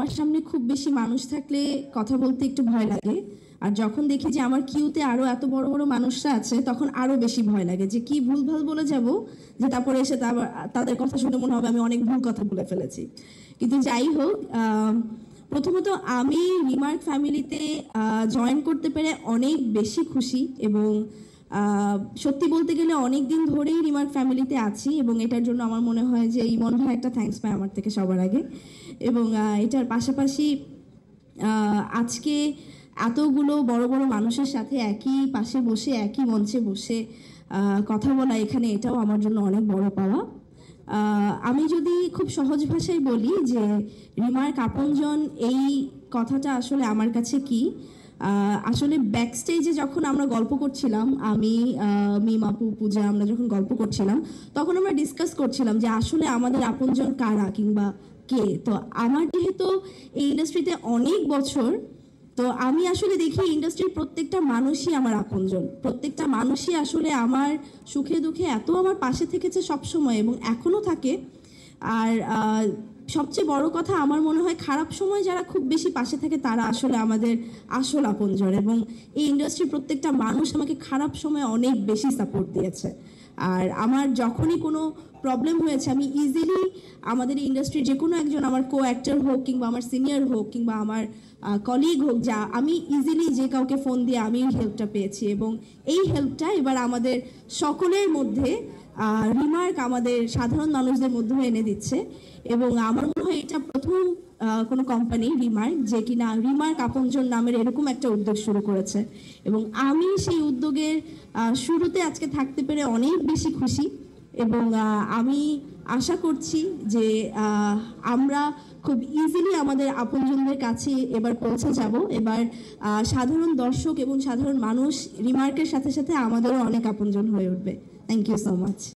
আমার সামনে খুব বেশি মানুষ থাকলে কথা বলতে একটু ভয় লাগে, আর যখন দেখি যে আমার কিউতে আরো এত বড় বড় মানুষরা আছে তখন আরো বেশি ভয় লাগে যে কি ভুলভাল বলে যাব, যে তারপরে এসে তাদের কথা শুনে মনে হবে আমি অনেক ভুল কথা বলে ফেলেছি। কিন্তু যাই হোক, প্রথমত আমি রিমার্ক ফ্যামিলিতে জয়েন করতে পেরে অনেক বেশি খুশি, এবং সত্যি বলতে গেলে অনেক দিন ধরেই রিমার্ক ফ্যামিলিতে আছি, এবং এটার জন্য আমার মনে হয় যে ইমন ভাই একটা থ্যাঙ্কস পায় আমার থেকে সবার আগে। এবং এটার পাশাপাশি আজকে এতগুলো বড় বড় মানুষের সাথে একই পাশে বসে একই মঞ্চে বসে কথা বলা এখানে, এটাও আমার জন্য অনেক বড় পাওয়া। আমি যদি খুব সহজ ভাষায় বলি যে রিমার্ক আপনজন এই কথাটা আসলে আমার কাছে কি, আসলে ব্যাক স্টেজে যখন আমরা গল্প করছিলাম, আমি মিম আপু পূজা আমরা যখন গল্প করছিলাম তখন আমরা ডিসকাস করছিলাম যে আসলে আমাদের আপনজন কারা কিংবা কে। তো আমার যেহেতু এই ইন্ডাস্ট্রিতে অনেক বছর, তো আমি আসলে দেখি ইন্ডাস্ট্রির প্রত্যেকটা মানুষই আমার আপনজন, প্রত্যেকটা মানুষই আসলে আমার সুখে দুঃখে এত আমার পাশে থেকেছে সবসময় এবং এখনো থাকে। আর সবচেয়ে বড় কথা আমার মনে হয় খারাপ সময় যারা খুব বেশি পাশে থাকে তারা আসলে আমাদের আসল আপনজন, এবং এই ইন্ডাস্ট্রির প্রত্যেকটা মানুষ আমাকে খারাপ সময় অনেক বেশি সাপোর্ট দিয়েছে। আর আমার যখনই কোনো প্রবলেম হয়েছে আমি ইজিলি আমাদের ইন্ডাস্ট্রির যে কোনো একজন, আমার কো অ্যাক্টর হোক কিংবা আমার সিনিয়র হোক কিংবা আমার কলিগ হোক, যা আমি ইজিলি যে কাউকে ফোন দিয়ে আমি হেল্পটা পেয়েছি, এবং এই হেল্পটা এবার আমাদের সকলের মধ্যে রিমার্ক আমাদের সাধারণ মানুষদের মধ্যে এনে দিচ্ছে। এবং আমার মনে হয় এটা প্রথম কোনো কোম্পানি রিমার্ক যে কিনা রিমার্ক আপনজন নামের এরকম একটা উদ্যোগ শুরু করেছে, এবং আমি সেই উদ্যোগের শুরুতে আজকে থাকতে পেরে অনেক বেশি খুশি। এবং আমি আশা করছি যে আমরা খুব ইজিলি আমাদের আপনজনদের কাছে এবার পৌঁছে যাব। এবার সাধারণ দর্শক এবং সাধারণ মানুষ রিমার্কের সাথে সাথে আমাদেরও অনেক আপনজন হয়ে উঠবে। Thank you so much.